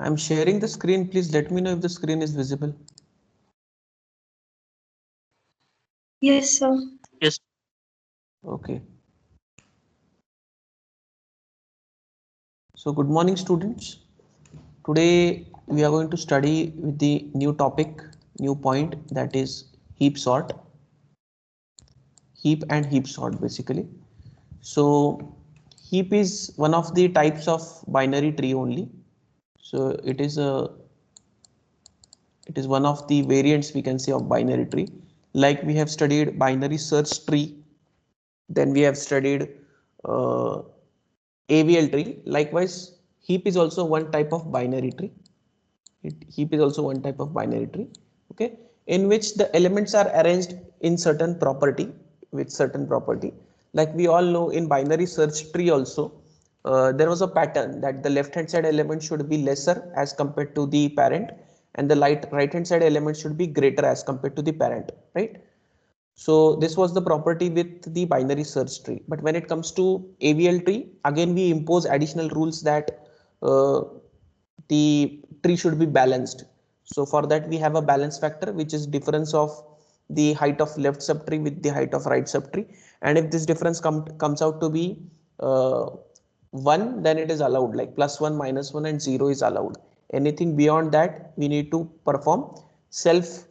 I'm sharing the screen. Please let me know if the screen is visible. Yes, sir. Yes. Okay. So good morning, students. Today we are going to study with the new topic, new point, that is heap sort. Heap and heap sort basically. So heap is one of the types of binary tree only. So it is one of the variants, we can say, of binary tree. Like we have studied binary search tree, then we have studied uh, AVL tree. Likewise, heap is also one type of binary tree. Heap is also one type of binary tree, okay, in which the elements are arranged in certain property, with certain property. Like we all know, in binary search tree also, there was a pattern that the left hand side element should be lesser as compared to the parent, and the right hand side element should be greater as compared to the parent, right? So this was the property with the binary search tree. But when it comes to AVL tree, again we impose additional rules that the tree should be balanced. So for that we have a balance factor, which is difference of the height of left subtree with the height of right subtree. And if this difference comes out to be 1, then it is allowed, like +1, -1 and 0 is allowed. Anything beyond that, we need to perform self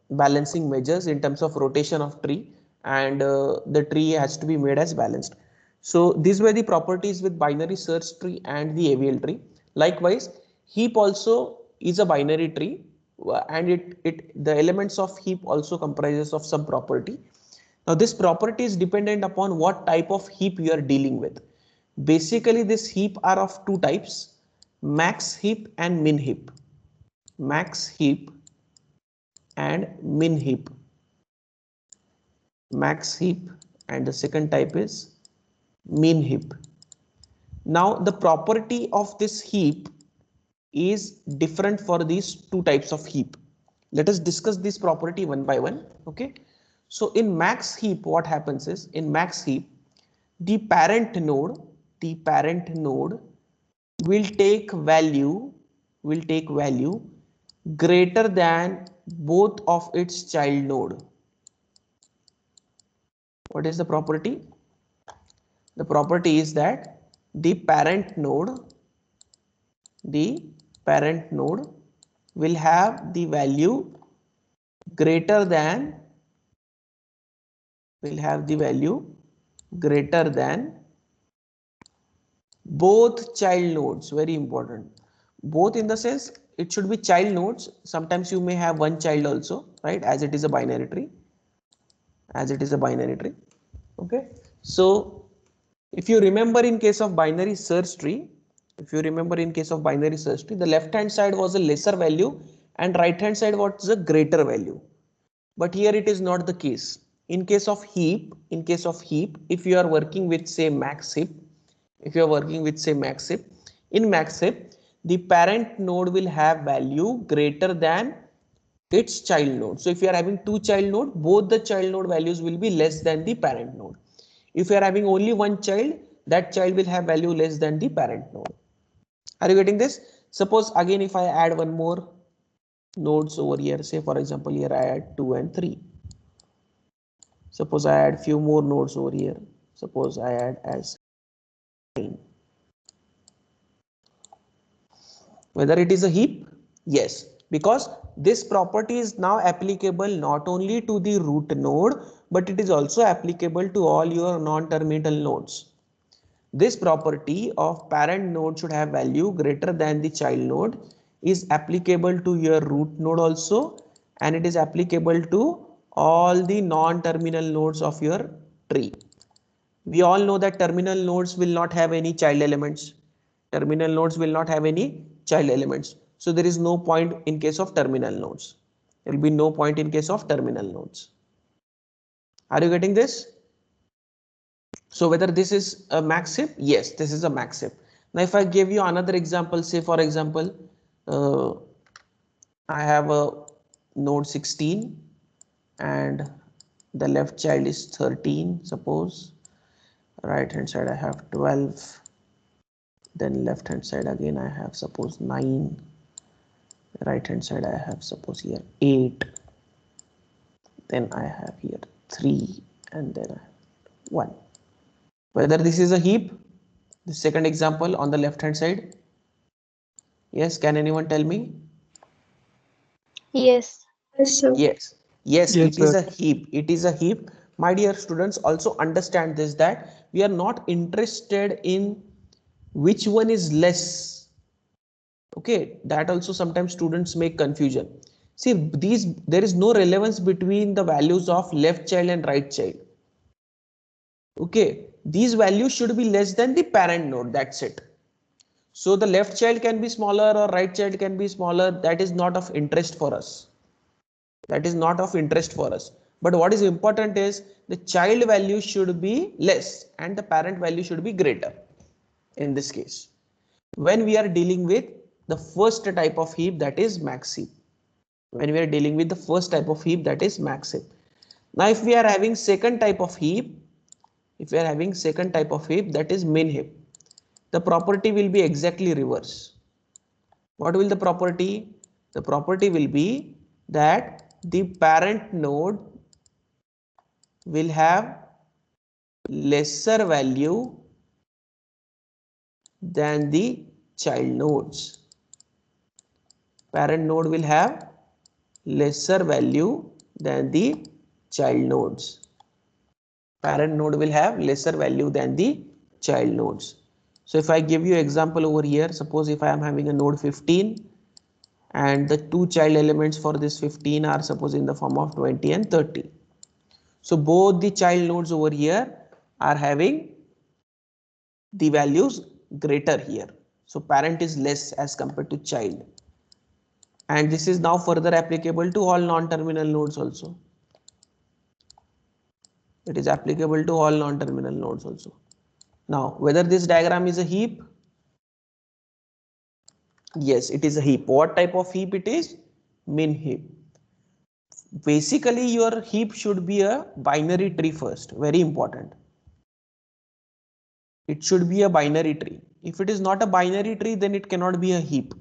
balancing measures in terms of rotation of tree, and the tree has to be made as balanced. So these were the properties with binary search tree and the AVL tree. Likewise, heap also is a binary tree, and the elements of heap also comprises of some property. Now this property is dependent upon what type of heap you are dealing with. Basically, this heap are of two types: max heap and min heap. Max heap and min heap. Max heap, and the second type is min heap. Now the property of this heap is different for these two types of heap. Let us discuss this property one by one. Okay, so in max heap, what happens is, in max heap, the parent node the parent node will take value greater than both of its child node. What is the property? The property is that the parent node will have the value greater than will have the value greater than both child nodes. Very important. Both in the sense, it should be child nodes. Sometimes you may have one child also, right, as it is a binary tree. Okay, so if you remember, in case of binary search tree, the left hand side was a lesser value and right hand side was a greater value. But here it is not the case. In case of heap, if you are working with, say, max heap, in max heap, the parent node will have value greater than its child node. So if you are having two child node, both the child node values will be less than the parent node. If you are having only one child, that child will have value less than the parent node. Are you getting this? Suppose again, if I add one more nodes over here, say for example here I add 2 and 3. Suppose I add few more nodes over here. Suppose I add as 9. Whether it is a heap? Yes, because this property is now applicable not only to the root node, but it is also applicable to all your non-terminal nodes. This property of parent node should have value greater than the child node is applicable to your root node also, and it is applicable to all the non-terminal nodes of your tree. We all know that terminal nodes will not have any child elements. So there is no point in case of terminal nodes. There will be no point in case of terminal nodes. Are you getting this? So whether this is a max heap? Yes, this is a max heap. Now if I give you another example, say for example, I have a node 16 and the left child is 13, suppose. Right hand side I have 12, then left hand side again I have suppose 9, right hand side I have suppose here 8, then I have here 3, and then I have 1. Whether this is a heap, the second example on the left hand side, yes, can anyone tell me? Yes. Yes, sir. Yes, yes, Yes, it is sir. a heap. It is a heap. My dear students, also understand this, that we are not interested in which one is less. Okay, that also sometimes students make confusion. See, these there is no relevance between the values of left child and right child. Okay, these values should be less than the parent node. That's it. So the left child can be smaller or right child can be smaller. That is not of interest for us. That is not of interest for us. But what is important is the child value should be less and the parent value should be greater in this case. When we are dealing with the first type of heap, that is max heap. When we are dealing with the first type of heap, that is max heap. Now if we are having second type of heap, if we are having second type of heap, that is min heap, the property will be exactly reverse. What will the property? The property will be that the parent node will have lesser value than the child nodes. Parent node will have lesser value than the child nodes. Parent node will have lesser value than the child nodes. So if I give you example over here, suppose if I am having a node 15 and the two child elements for this 15 are suppose in the form of 20 and 30. So both the child nodes over here are having the values greater here. So parent is less as compared to child. And this is now further applicable to all non-terminal nodes also. It is applicable to all non-terminal nodes also. Now, whether this diagram is a heap? Yes, it is a heap. What type of heap it is? Min heap. Basically, your heap should be a binary tree first. Very important. It should be a binary tree. If it is not a binary tree, then it cannot be a heap.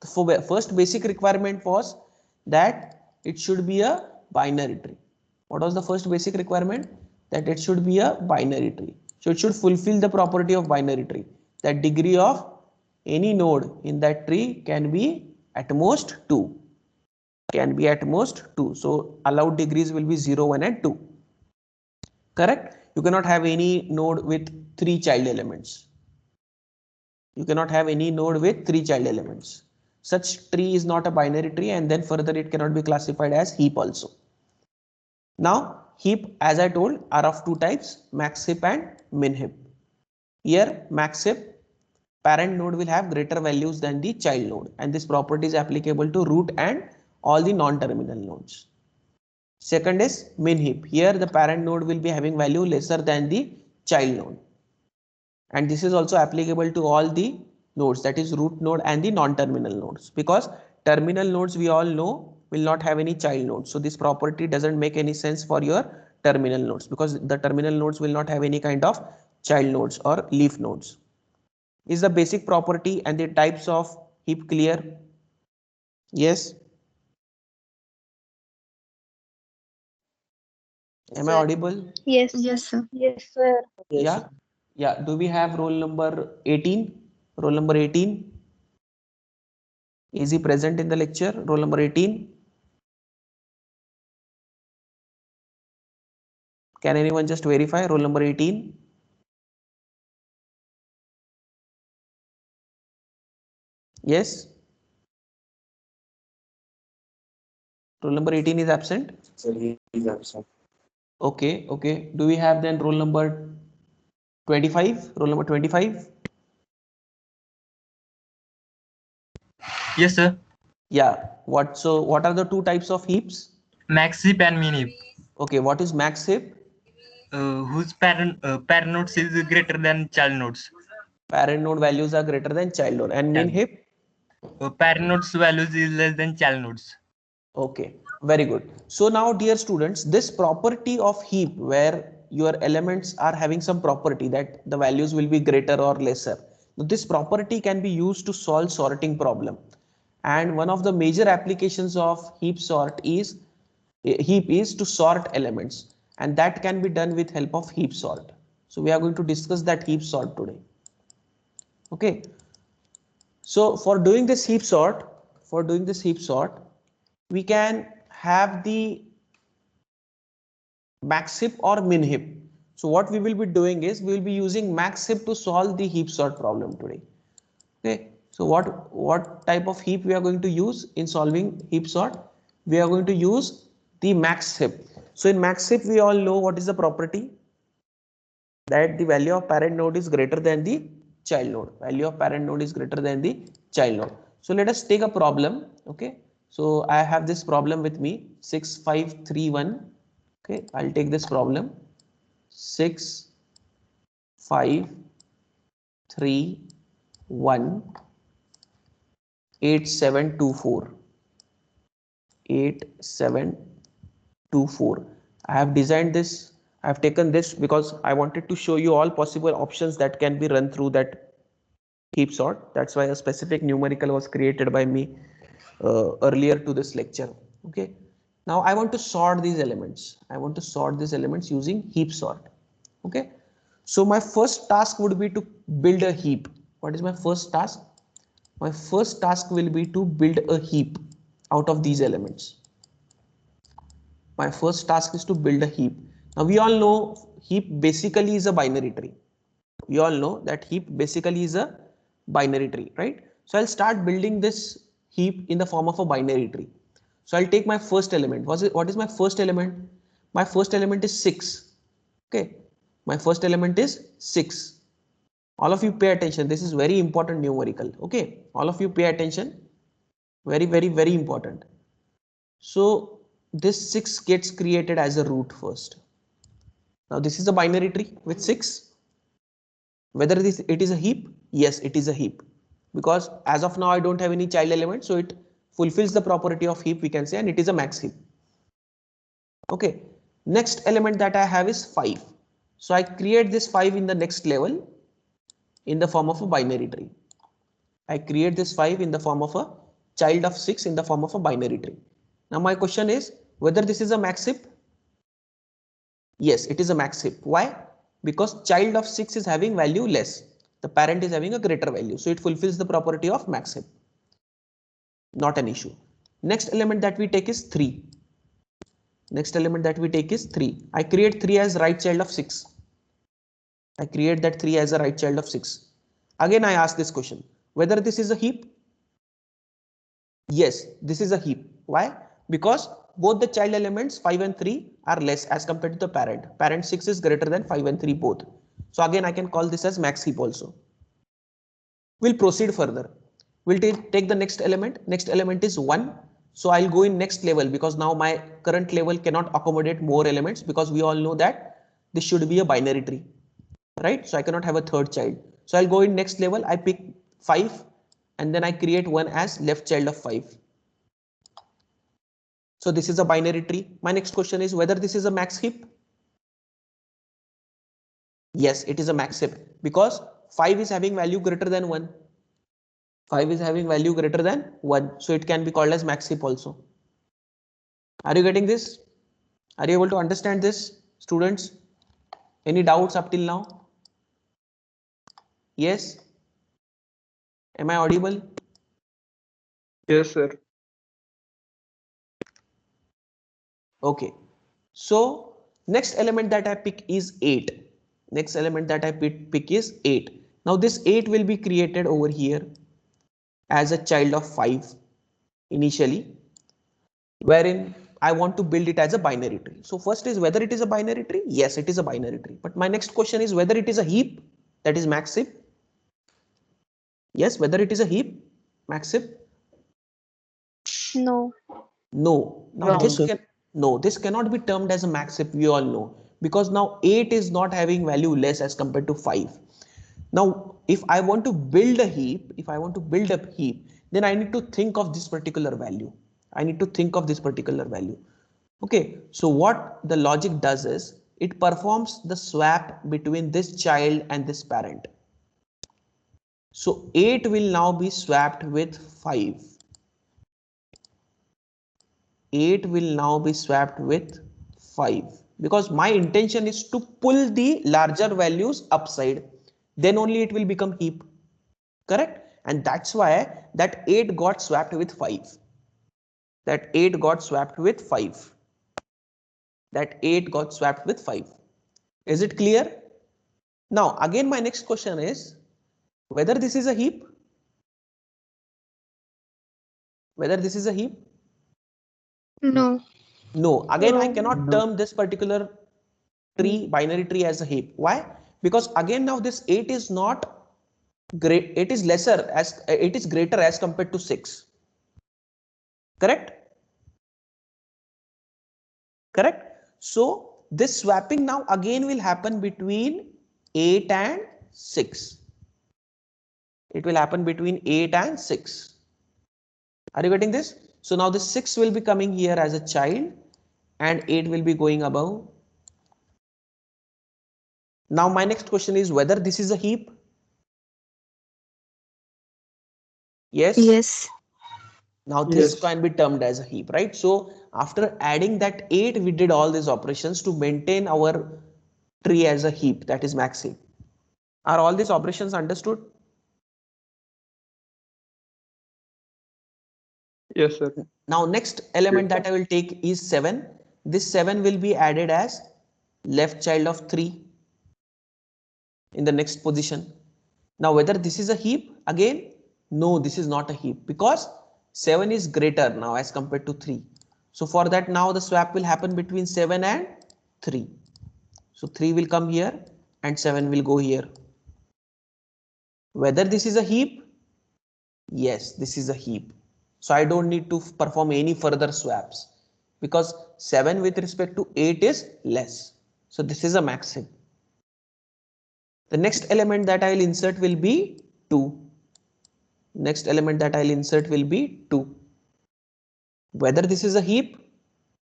The first basic requirement was that it should be a binary tree. What was the first basic requirement? That it should be a binary tree. So it should fulfill the property of binary tree. That degree of any node in that tree can be at most 2. Can be at most 2. So allowed degrees will be 0, 1 and 2. Correct? You cannot have any node with 3 child elements. You cannot have any node with 3 child elements. Such tree is not a binary tree, and then further it cannot be classified as heap also. Now heap, as I told, are of two types, max heap and min heap. Here max heap, parent node will have greater values than the child node, and this property is applicable to root and all the non-terminal nodes. Second is min heap. Here the parent node will be having value lesser than the child node. And this is also applicable to all the nodes, that is root node and the non-terminal nodes, because terminal nodes we all know will not have any child nodes. So this property doesn't make any sense for your terminal nodes, because the terminal nodes will not have any kind of child nodes or leaf nodes. Is the basic property and the types of heap clear? Yes. Am I audible? Yes. Yes, sir. Yes, sir. Yeah. Yeah. Do we have roll number 18? Roll number 18. Is he present in the lecture? Roll number 18. Can anyone just verify? Roll number 18. Yes. Roll number 18 is absent. Sir, he is absent. Okay. Okay. Do we have then roll number 25? Roll number 25. Yes, sir. Yeah. What? So what are the two types of heaps? Max heap and min heap, Okay. What is max heap? whose parent nodes is greater than child nodes. Parent node values are greater than child node. And min heap? Parent nodes values is less than child nodes. Okay, very good. So now dear students, this property of heap where your elements are having some property that the values will be greater or lesser. Now, this property can be used to solve sorting problem. And one of the major applications of heap is to sort elements, and that can be done with help of heap sort. So we are going to discuss that heap sort today. Okay. So for doing this heap sort, we can have the max heap or min heap. So what we will be doing is we will be using max heap to solve the heap sort problem today. Okay. So what type of heap we are going to use in solving heap sort? We are going to use the max heap. So in max heap, we all know what is the property, that the value of parent node is greater than the child node. Value of parent node is greater than the child node. So let us take a problem. Okay. So I have this problem with me, 6531. Okay. I'll take this problem, 6531 8724. 8724. I have designed this. I have taken this because I wanted to show you all possible options that can be run through that heap sort. That's why a specific numerical was created by me earlier to this lecture. Okay. Now I want to sort these elements. I want to sort these elements using heap sort. Okay. So my first task would be to build a heap. What is my first task? My first task will be to build a heap out of these elements. My first task is to build a heap. Now we all know heap basically is a binary tree. We all know that heap basically is a binary tree, right? So I'll start building this heap in the form of a binary tree. So I'll take my first element. What is my first element? My first element is 6. Okay. My first element is 6. All of you pay attention. This is very important numerical. Okay. All of you pay attention. Very, very, very important. So this 6 gets created as a root first. Now this is a binary tree with 6. Whether it is a heap? Yes, it is a heap. Because as of now, I don't have any child element. So it fulfills the property of heap, we can say, and it is a max heap. Okay. Next element that I have is 5. So I create this 5 in the next level in the form of a binary tree. I create this 5 in the form of a child of 6 in the form of a binary tree. Now my question is whether this is a max heap. Yes, it is a max heap. Why? Because child of 6 is having value less. The parent is having a greater value. So it fulfills the property of max heap. Not an issue. Next element that we take is 3. Next element that we take is 3. I create 3 as right child of 6. I create that 3 as a right child of 6. Again, I ask this question, whether this is a heap. Yes, this is a heap. Why? Because both the child elements 5 and 3 are less as compared to the parent. Parent 6 is greater than 5 and 3 both. So again, I can call this as max heap also. We'll proceed further. We'll take the next element. Next element is 1. So I'll go in next level because now my current level cannot accommodate more elements because we all know that this should be a binary tree, right? So I cannot have a third child. So I'll go in next level. I pick 5 and then I create 1 as left child of 5. So this is a binary tree. My next question is whether this is a max heap. Yes, it is a max heap because 5 is having value greater than 1. 5 is having value greater than 1. So it can be called as max heap also. Are you getting this? Are you able to understand this, students? Any doubts up till now? Yes? Am I audible? Yes, sir. Okay. So next element that I pick is 8. Next element that I pick is 8. Now this 8 will be created over here as a child of 5 initially, wherein I want to build it as a binary tree. So first is whether it is a binary tree. Yes, it is a binary tree. But my next question is whether it is a heap, that is max heap. Yes, whether it is a heap, max heap. No. No. Now No, sir. this cannot be termed as a max heap. We all know because now 8 is not having value less as compared to 5. Now, if I want to build a heap, then I need to think of this particular value. I need to think of this particular value. Okay, so what the logic does is it performs the swap between this child and this parent. So 8 will now be swapped with 5. 8 will now be swapped with 5 because my intention is to pull the larger values upside, then only it will become heap, correct? And that's why that 8 got swapped with 5. That 8 got swapped with 5. That 8 got swapped with 5. Is it clear? Now again my next question is whether this is a heap. Whether this is a heap? No. No. Again, I cannot No. term this particular tree, binary tree as a heap. Why? Because again now this 8 is not great. It is lesser as it is greater as compared to 6. Correct? Correct? So this swapping now again will happen between 8 and 6. It will happen between 8 and 6. Are you getting this? So now the 6 will be coming here as a child and 8 will be going above. Now my next question is whether this is a heap. Yes? Yes. Now this Yes. can be termed as a heap, right? So after adding that 8, we did all these operations to maintain our tree as a heap, that is max heap. Are all these operations understood? Yes, sir. Now next element that I will take is 7. This 7 will be added as left child of 3 in the next position. Now whether this is a heap, again, no, this is not a heap because 7 is greater now as compared to 3. So for that now the swap will happen between 7 and 3. So 3 will come here and 7 will go here. Whether this is a heap? Yes, this is a heap. So I don't need to perform any further swaps because 7 with respect to 8 is less. So this is a max heap. The next element that I will insert will be 2. Next element that I'll insert will be 2. Whether this is a heap?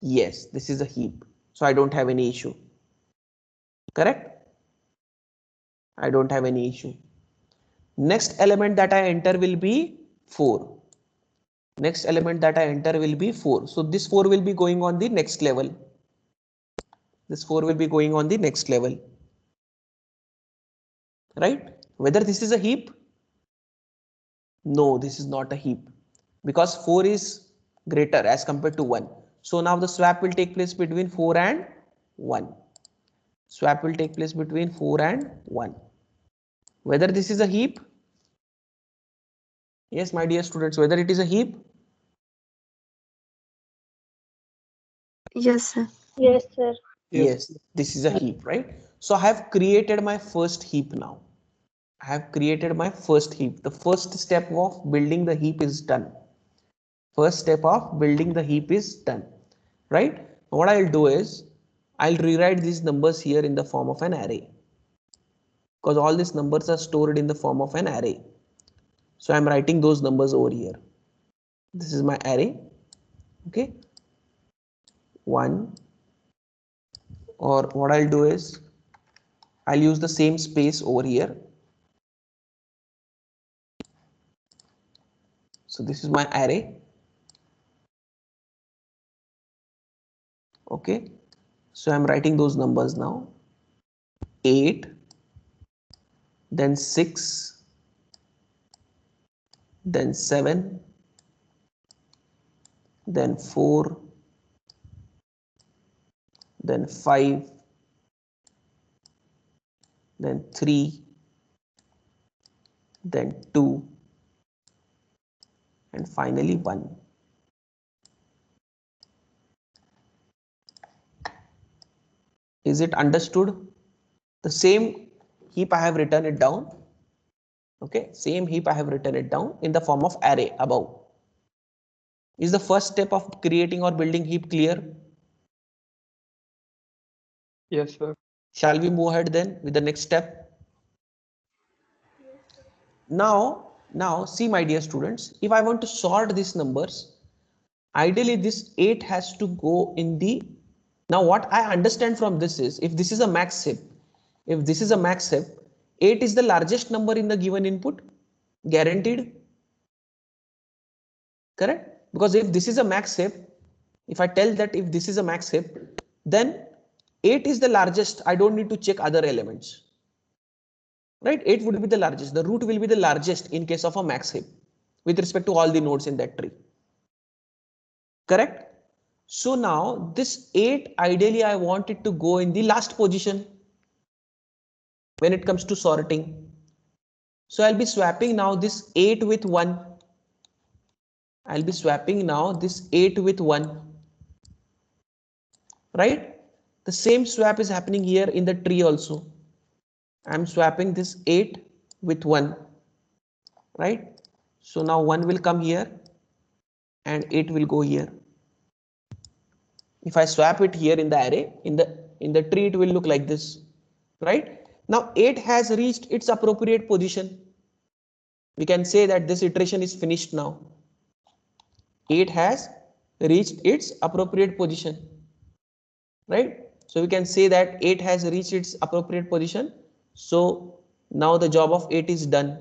Yes, this is a heap. So I don't have any issue. Correct? I don't have any issue. Next element that I enter will be 4. Next element that I enter will be 4. So this 4 will be going on the next level. This 4 will be going on the next level. Right? Whether this is a heap? No, this is not a heap because 4 is greater as compared to 1. So now the swap will take place between 4 and 1. Swap will take place between 4 and 1. Whether this is a heap? Yes, my dear students, whether it is a heap? Yes, sir. Yes, sir. Yes, this is a heap, right? So I have created my first heap now. I have created my first heap. The first step of building the heap is done. First step of building the heap is done, right? What I'll do is I'll rewrite these numbers here in the form of an array because all these numbers are stored in the form of an array. So I'm writing those numbers over here. This is my array. Okay. 1, or what I'll do is I'll use the same space over here. So this is my array. Okay. So I'm writing those numbers now. 8, then 6, then 7, then 4, then 5, then 3, then 2, and finally 1. Is it understood? The same heap I have written it down. Okay, same heap I have written it down in the form of array above. Is the first step of creating or building heap clear? Yes, sir. Shall we move ahead then with the next step? Now see my dear students, if I want to sort these numbers, ideally this 8 has to go in the, now what I understand from this is if this is a max heap, if this is a max heap, 8 is the largest number in the given input. Guaranteed? Correct? Because if this is a max heap, if I tell that if this is a max heap, then 8 is the largest. I don't need to check other elements. Right? 8 would be the largest. The root will be the largest in case of a max heap with respect to all the nodes in that tree. Correct? So now this 8, ideally I want it to go in the last position when it comes to sorting. So I'll be swapping now this 8 with 1. I'll be swapping now this 8 with 1. Right? The same swap is happening here in the tree also. I'm swapping this 8 with 1. Right? So now 1 will come here and 8 will go here. If I swap it here in the array, in the tree, it will look like this. Right? Now 8 has reached its appropriate position. We can say that this iteration is finished now. 8 has reached its appropriate position. Right? So we can say that 8 has reached its appropriate position. So now the job of 8 is done.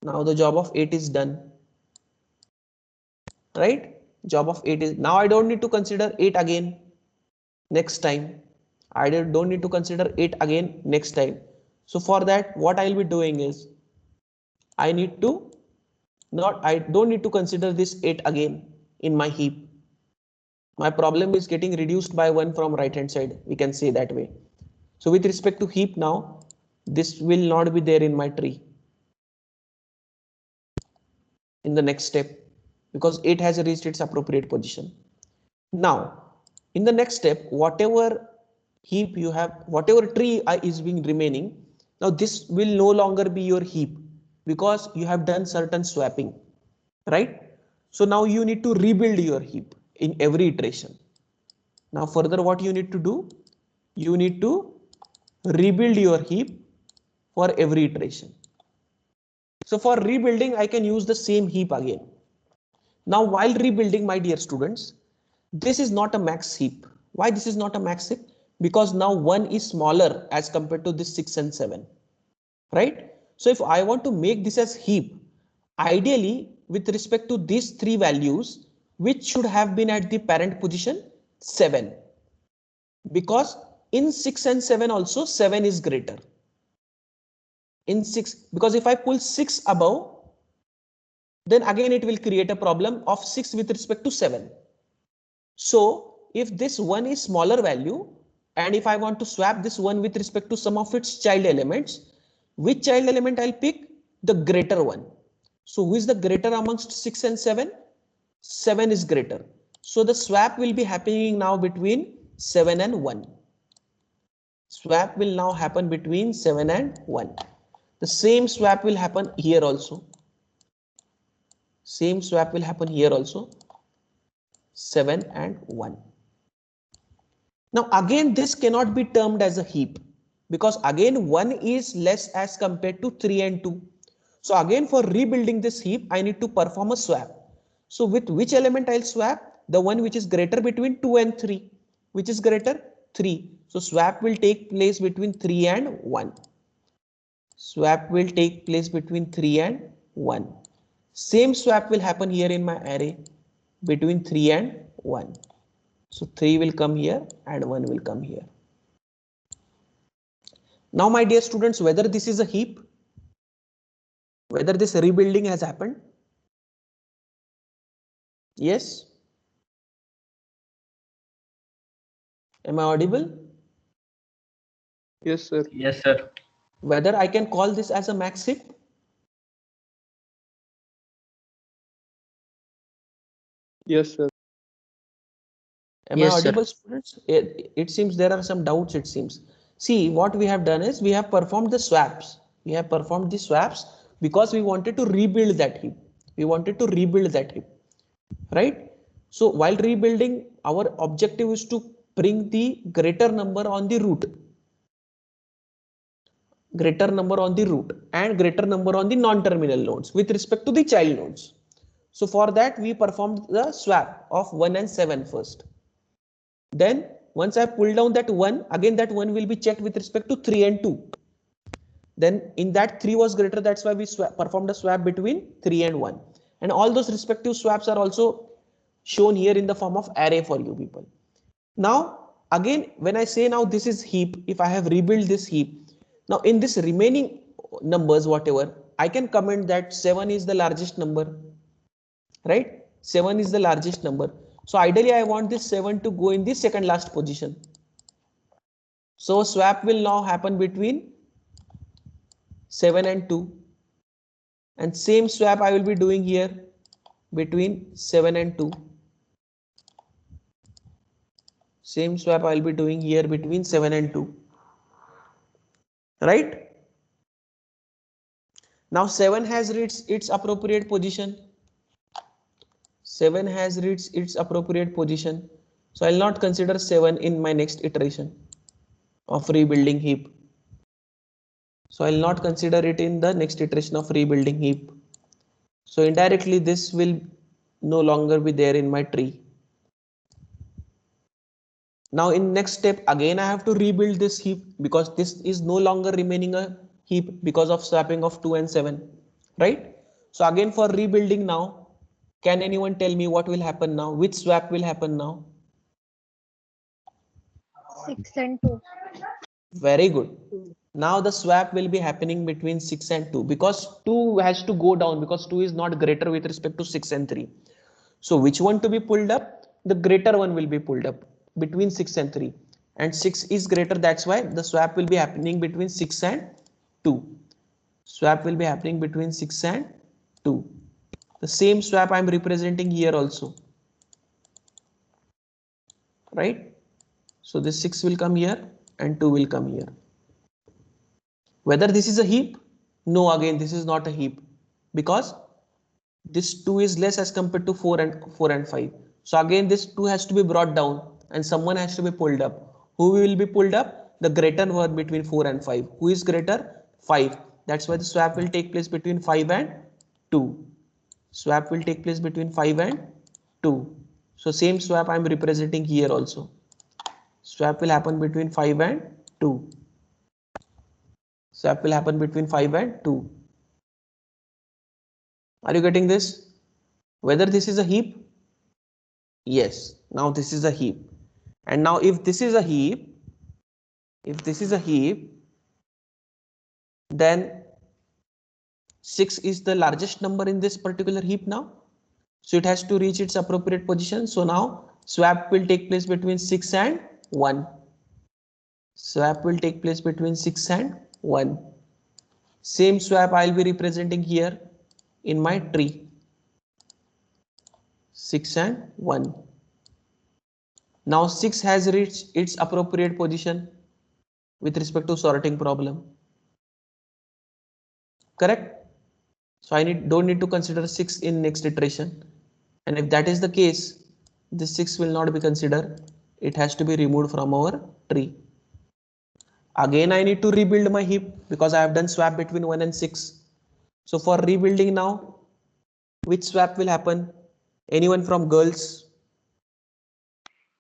Now the job of 8 is done. Right? Job of 8 is, now I don't need to consider 8 again next time. I don't need to consider 8 again next time. So for that, what I'll be doing is I don't need to consider this 8 again in my heap. My problem is getting reduced by 1 from right hand side. We can say that way. So with respect to heap now, this will not be there in my tree in the next step because 8 has reached its appropriate position. Now, in the next step, whatever heap you have, whatever tree is being remaining, now this will no longer be your heap because you have done certain swapping, right? So now you need to rebuild your heap in every iteration. Now further what you need to do? You need to rebuild your heap for every iteration. So for rebuilding, I can use the same heap again. Now while rebuilding, my dear students, this is not a max heap. Why this is not a max heap? Because now 1 is smaller as compared to this 6 and 7, right? So if I want to make this as heap, ideally with respect to these 3 values, which should have been at the parent position 7, because in 6 and 7 also 7 is greater. In 6, because if I pull 6 above, then again it will create a problem of 6 with respect to 7. So if this 1 is smaller value and if I want to swap this 1 with respect to some of its child elements, which child element I'll pick? The greater one. So who is the greater amongst 6 and 7? 7 is greater. So the swap will be happening now between 7 and 1. Swap will now happen between 7 and 1. The same swap will happen here also. Same swap will happen here also. 7 and 1. Now again this cannot be termed as a heap because again 1 is less as compared to 3 and 2. So again for rebuilding this heap I need to perform a swap. So with which element I'll swap? The one which is greater between 2 and 3. Which is greater? 3. So swap will take place between 3 and 1. Swap will take place between 3 and 1. Same swap will happen here in my array between 3 and 1. So 3 will come here and 1 will come here. Now my dear students, whether this is a heap, whether this rebuilding has happened? Yes? Am I audible? Yes, sir. Yes, sir. Whether I can call this as a max heap? Yes, sir. Am I Yes, sir. audible, students? It seems there are some doubts, it seems. See, what we have done is we have performed the swaps. We have performed the swaps because we wanted to rebuild that heap. We wanted to rebuild that heap, right? So while rebuilding, our objective is to bring the greater number on the root. Greater number on the root and greater number on the non-terminal nodes with respect to the child nodes. So for that, we performed the swap of 1 and 7 first. Then once I pull down that 1, again that 1 will be checked with respect to 3 and 2. Then in that 3 was greater, that's why we performed a swap between 3 and 1. And all those respective swaps are also shown here in the form of array for you people. Now again, when I say now this is heap, if I have rebuilt this heap, now in this remaining numbers whatever, I can comment that 7 is the largest number, right? 7 is the largest number. So ideally I want this 7 to go in the second last position. So swap will now happen between 7 and 2, and same swap I will be doing here between 7 and 2. Same swap I will be doing here between 7 and 2, right? Now 7 has reached its appropriate position. 7 has reached its appropriate position. So I will not consider 7 in my next iteration of rebuilding heap. So I will not consider it in the next iteration of rebuilding heap. So indirectly this will no longer be there in my tree. Now in next step again I have to rebuild this heap, because this is no longer remaining a heap because of swapping of 2 and 7, right? So again for rebuilding now, can anyone tell me what will happen now? Which swap will happen now? 6 and 2. Very good. Now the swap will be happening between 6 and 2, because 2 has to go down, because 2 is not greater with respect to 6 and 3. So which one to be pulled up? The greater one will be pulled up between 6 and 3, and 6 is greater, that's why the swap will be happening between 6 and 2. Swap will be happening between 6 and 2. The same swap I am representing here also, right? So this 6 will come here and 2 will come here. Whether this is a heap? No, again this is not a heap, because this 2 is less as compared to 4 and 5. So again this 2 has to be brought down and someone has to be pulled up. Who will be pulled up? The greater one between 4 and 5. Who is greater? 5. That's why the swap will take place between 5 and 2. Swap will take place between 5 and 2. So same swap I am representing here also. Swap will happen between 5 and 2. Swap will happen between 5 and 2. Are you getting this? Whether this is a heap? Yes, now this is a heap. And now if this is a heap, then 6 is the largest number in this particular heap now. So it has to reach its appropriate position. So now swap will take place between 6 and 1. Swap will take place between 6 and 1. Same swap I will be representing here in my tree. 6 and 1. Now 6 has reached its appropriate position with respect to sorting problem. Correct? So I don't need to consider 6 in next iteration. And if that is the case, this 6 will not be considered. It has to be removed from our tree. Again I need to rebuild my heap because I have done swap between 1 and 6. So for rebuilding now, which swap will happen? Anyone from girls?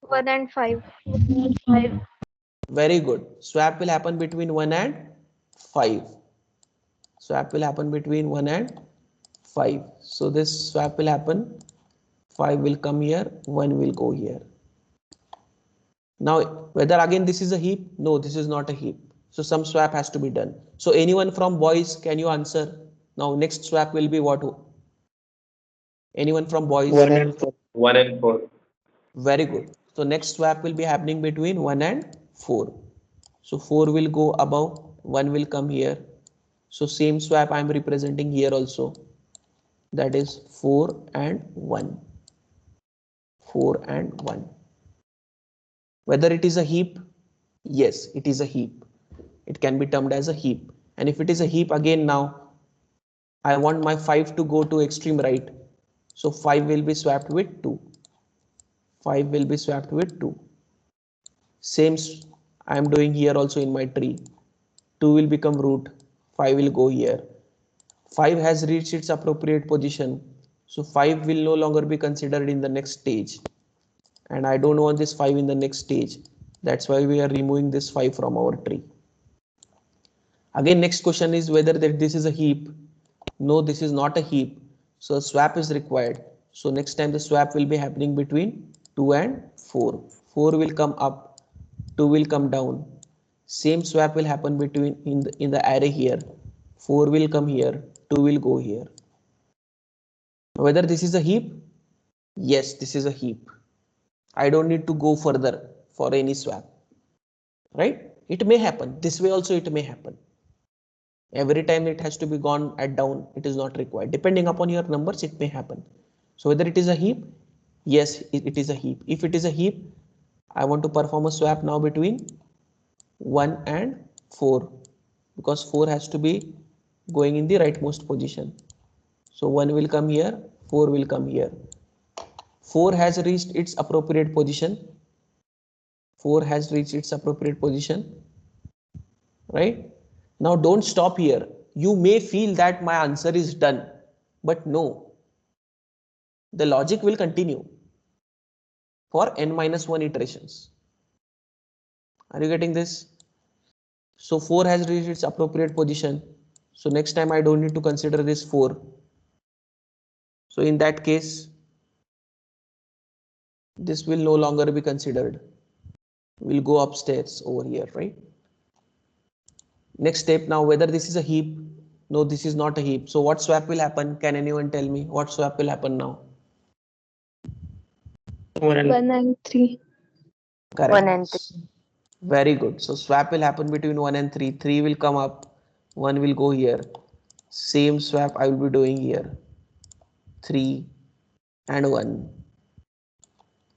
1 and 5. Very good. Swap will happen between 1 and 5. Swap will happen between 1 and 5. So this swap will happen. 5 will come here, 1 will go here. Now whether again this is a heap? No, this is not a heap. So some swap has to be done. So anyone from boys, can you answer? Now next swap will be what? Anyone from boys? 1 and 4. 1 and 4. Very good. So next swap will be happening between 1 and 4. So 4 will go above, 1 will come here. So same swap I am representing here also. That is 4 and 1. 4 and 1. Whether it is a heap? Yes, it is a heap. It can be termed as a heap. And if it is a heap, again now I want my 5 to go to extreme right. So 5 will be swapped with 2. 5 will be swapped with 2. Same I am doing here also in my tree. 2 will become root. 5 will go here. 5 has reached its appropriate position. So 5 will no longer be considered in the next stage. And I don't want this 5 in the next stage. That's why we are removing this 5 from our tree. Again, next question is whether that this is a heap. No, this is not a heap. So swap is required. So next time the swap will be happening between 2 and 4. 4 will come up, 2 will come down. Same swap will happen between in the array here. 4 will come here, 2 will go here. Whether this is a heap? Yes, this is a heap. I don't need to go further for any swap. Right? It may happen. This way also it may happen. Every time it has to be gone at down, it is not required. Depending upon your numbers, it may happen. So whether it is a heap, yes, it is a heap. If it is a heap, I want to perform a swap now between 1 and 4 because 4 has to be going in the rightmost position. So 1 will come here, 4 will come here. 4 has reached its appropriate position. 4 has reached its appropriate position, right? Now don't stop here. You may feel that my answer is done, but no, the logic will continue for n minus 1 iterations. Are you getting this? So 4 has reached its appropriate position. So next time I don't need to consider this 4. So in that case, this will no longer be considered. We'll go upstairs over here, right? Next step now, whether this is a heap. No, this is not a heap. So what swap will happen? Can anyone tell me what swap will happen now? 1 and 3. Correct. 1 and 3. Very good. So swap will happen between 1 and 3. 3 will come up, 1 will go here. Same swap I will be doing here. 3 and 1.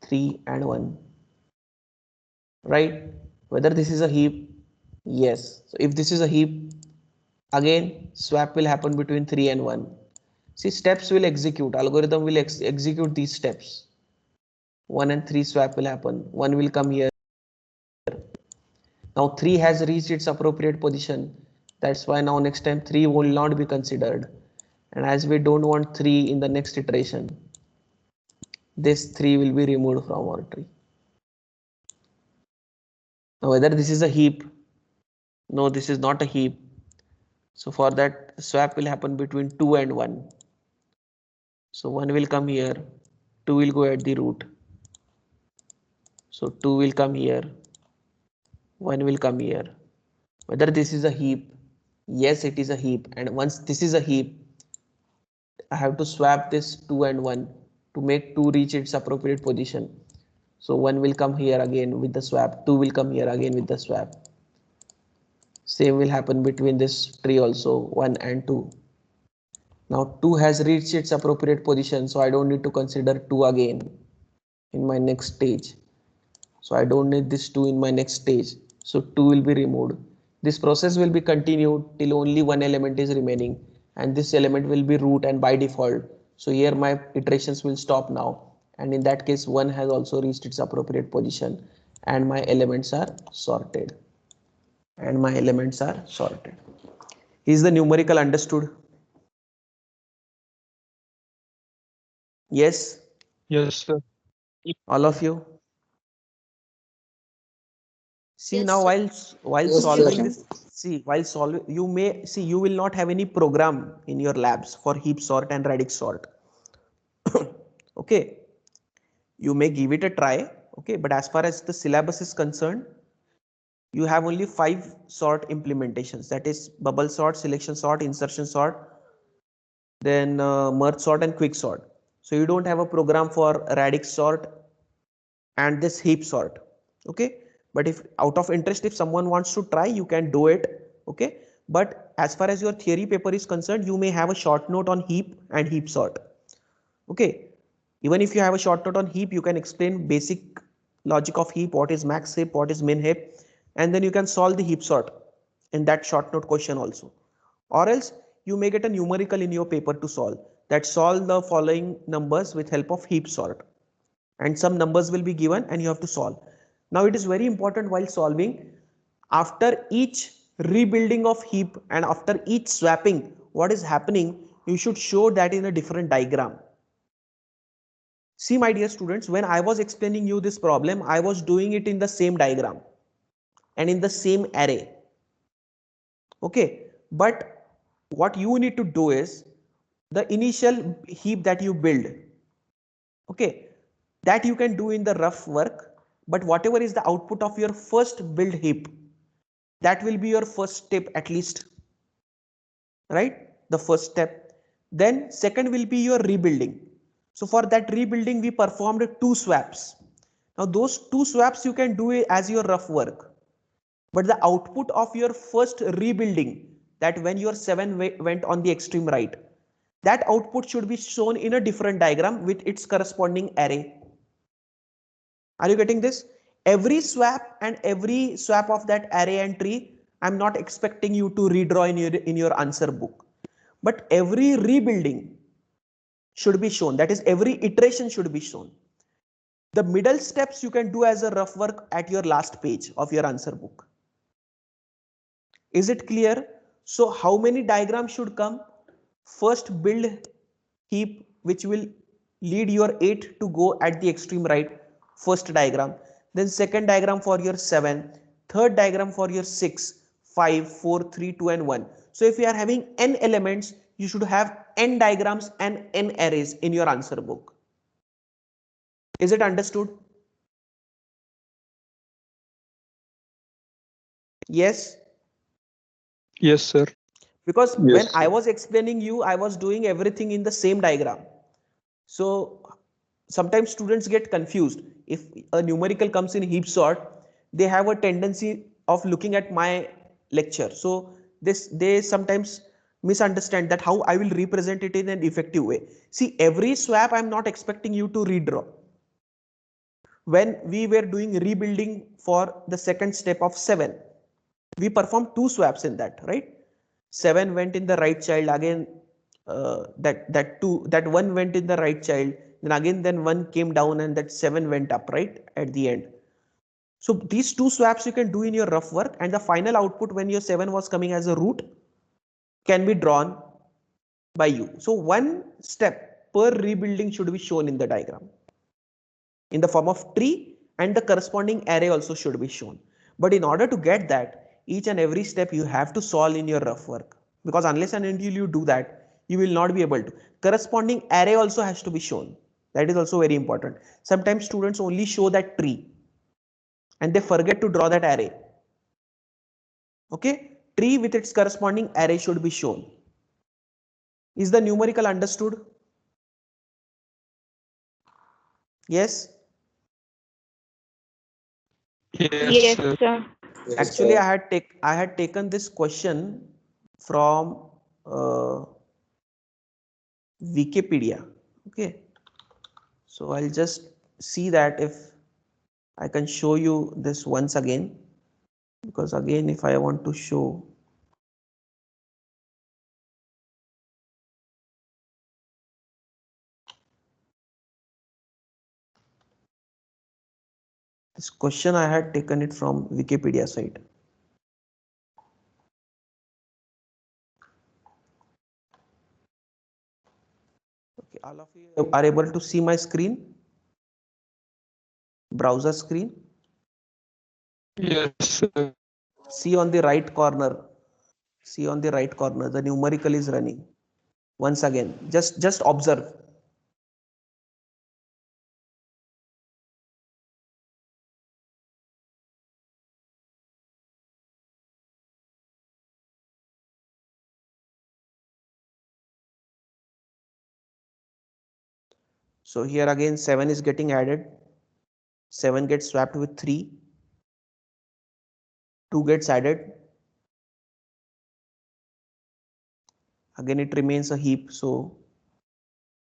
3 and 1. Right? Whether this is a heap? Yes. So if this is a heap, again swap will happen between 3 and 1. See, steps will execute. Algorithm will execute these steps. 1 and 3 swap will happen. 1 will come here. Now 3 has reached its appropriate position. That's why now next time 3 will not be considered. And as we don't want 3 in the next iteration, this 3 will be removed from our tree. Now whether this is a heap? No, this is not a heap. So for that swap will happen between 2 and 1. So 1 will come here, 2 will go at the root. So 2 will come here, 1 will come here. Whether this is a heap? Yes, it is a heap. And once this is a heap, I have to swap this 2 and 1 to make 2 reach its appropriate position. So 1 will come here again with the swap, 2 will come here again with the swap. Same will happen between this tree also, 1 and 2. Now 2 has reached its appropriate position, so I don't need to consider 2 again in my next stage. So I don't need this 2 in my next stage. So 2 will be removed. This process will be continued till only one element is remaining, and this element will be root and by default. So here my iterations will stop now, and in that case 1 has also reached its appropriate position and my elements are sorted. Is the numerical understood? Yes, Yes, sir. all of you. See, Yes, now sir. while Yes, solving sir. this, see, while solving, you may see you will not have any program in your labs for heap sort and radix sort. Okay, you may give it a try. Okay, but as far as the syllabus is concerned, you have only 5 sort implementations. That is bubble sort, selection sort, insertion sort, then merge sort and quick sort. So you don't have a program for radix sort and this heap sort. Okay, but if out of interest, if someone wants to try, you can do it. Okay, but as far as your theory paper is concerned, you may have a short note on heap and heap sort. Okay, even if you have a short note on heap, you can explain basic logic of heap, what is max heap, what is min heap, and then you can solve the heap sort in that short note question also. Or else you may get a numerical in your paper to solve, that solve the following numbers with help of heap sort, and some numbers will be given and you have to solve. Now it is very important while solving, after each rebuilding of heap and after each swapping, what is happening, you should show that in a different diagram. See, my dear students, when I was explaining you this problem, I was doing it in the same diagram and in the same array. Okay, but what you need to do is the initial heap that you build, okay, that you can do in the rough work, but whatever is the output of your first build heap, that will be your first step at least, right? The first step. Then second will be your rebuilding. So for that rebuilding we performed two swaps. Now those two swaps you can do it as your rough work, but the output of your first rebuilding, that when your 7 went on the extreme right, that output should be shown in a different diagram with its corresponding array. Are you getting this? Every swap and every swap of that array and tree, I'm not expecting you to redraw in your answer book, but every rebuilding should be shown. That is, every iteration should be shown. The middle steps you can do as a rough work at your last page of your answer book. Is it clear? So how many diagrams should come? First build heap, which will lead your 8 to go at the extreme right, first diagram. Then second diagram for your 7, third diagram for your 6, 5, 4, 3, 2 and 1. So if you are having n elements, you should have n diagrams and n arrays in your answer book. Is it understood? Yes. Yes, sir. Because Yes, when I sir. was explaining you, I was doing everything in the same diagram. So sometimes students get confused. If a numerical comes in heap sort, they have a tendency of looking at my lecture. So this they sometimes misunderstand that how I will represent it in an effective way. See, every swap I'm not expecting you to redraw. When we were doing rebuilding for the second step of 7, we performed two swaps in that, right? 7 went in the right child, again that one went in the right child, then again then one came down and that 7 went up, right, at the end. So these two swaps you can do in your rough work, and the final output when your 7 was coming as a root can be drawn by you. So one step per rebuilding should be shown in the diagram in the form of tree, and the corresponding array also should be shown. But in order to get that, each and every step you have to solve in your rough work, because unless and until you do that, you will not be able to. Corresponding array also has to be shown. That is also very important. Sometimes students only show that tree and they forget to draw that array. Okay, tree with its corresponding array should be shown. Is the numerical understood? Yes. Yes, Yes, sir. sir. Actually, I had taken this question from Wikipedia. Okay, so I'll just see that if I can show you this once again, because again, if I want to show, this question I had taken it from Wikipedia site. Okay, all of you are able to see my screen, browser screen. Yes, sir. See on the right corner. See on the right corner, the numerical is running. Once again, just observe. So here again 7 is getting added, 7 gets swapped with 3, 2 gets added, again it remains a heap, so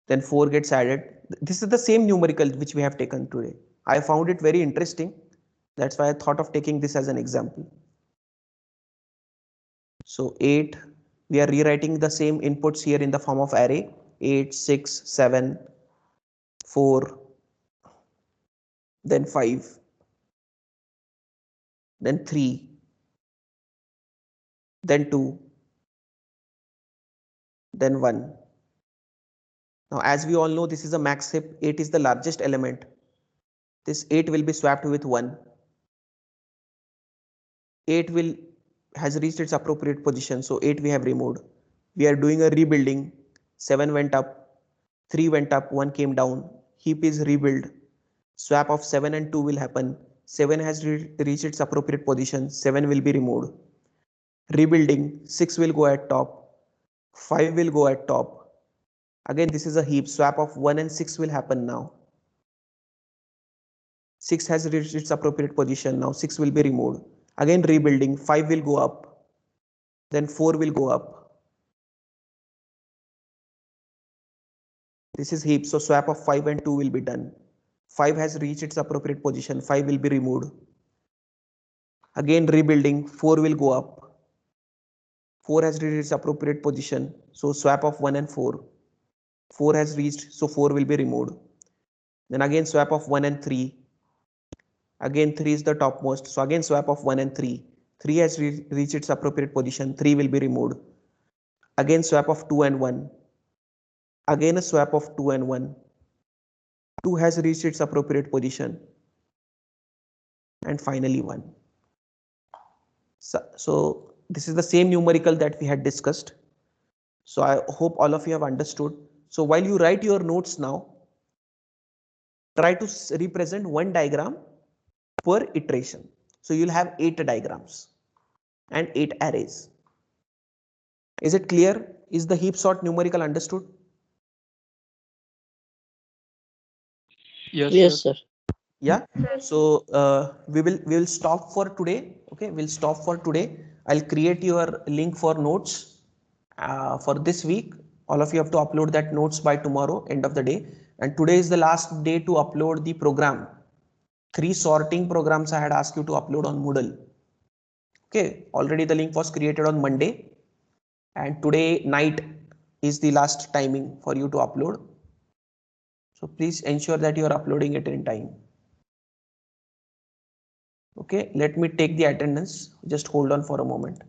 then 4 gets added. This is the same numerical which we have taken today. I found it very interesting, that's why I thought of taking this as an example. So 8, we are rewriting the same inputs here in the form of array, 8, 6, 7, 4, then 5, then 3, then 2, then 1. Now as we all know, this is a max heap, 8 is the largest element. This 8 will be swapped with 1. 8 will has reached its appropriate position. So 8 we have removed. We are doing a rebuilding. 7 went up, 3 went up, 1 came down. Heap is rebuild. Swap of 7 and 2 will happen. 7 has reached its appropriate position. 7 will be removed. Rebuilding. 6 will go at top. 5 will go at top. Again, this is a heap. Swap of 1 and 6 will happen now. 6 has reached its appropriate position. Now 6 will be removed. Again rebuilding. 5 will go up. Then 4 will go up. This is heap. So swap of 5 and 2 will be done. 5 has reached its appropriate position. 5 will be removed. Again rebuilding. 4 will go up. 4 has reached its appropriate position. So swap of 1 and 4. 4 has reached. So 4 will be removed. Then again swap of 1 and 3. Again 3 is the topmost. So again swap of 1 and 3. 3 has reached its appropriate position. 3 will be removed. Again swap of 2 and 1. Again a swap of 2 and 1. 2 has reached its appropriate position. And finally 1. So this is the same numerical that we had discussed. So I hope all of you have understood. So while you write your notes now, try to represent one diagram per iteration. So you'll have 8 diagrams and 8 arrays. Is it clear? Is the heap sort numerical understood? Yes, sir. Yeah. So we will stop for today. Okay, we'll stop for today. I'll create your link for notes for this week. All of you have to upload that notes by tomorrow, end of the day. And today is the last day to upload the program. 3 sorting programs I had asked you to upload on Moodle. Okay, already the link was created on Monday, and today night is the last timing for you to upload. So please ensure that you are uploading it in time. Okay, let me take the attendance. Just hold on for a moment.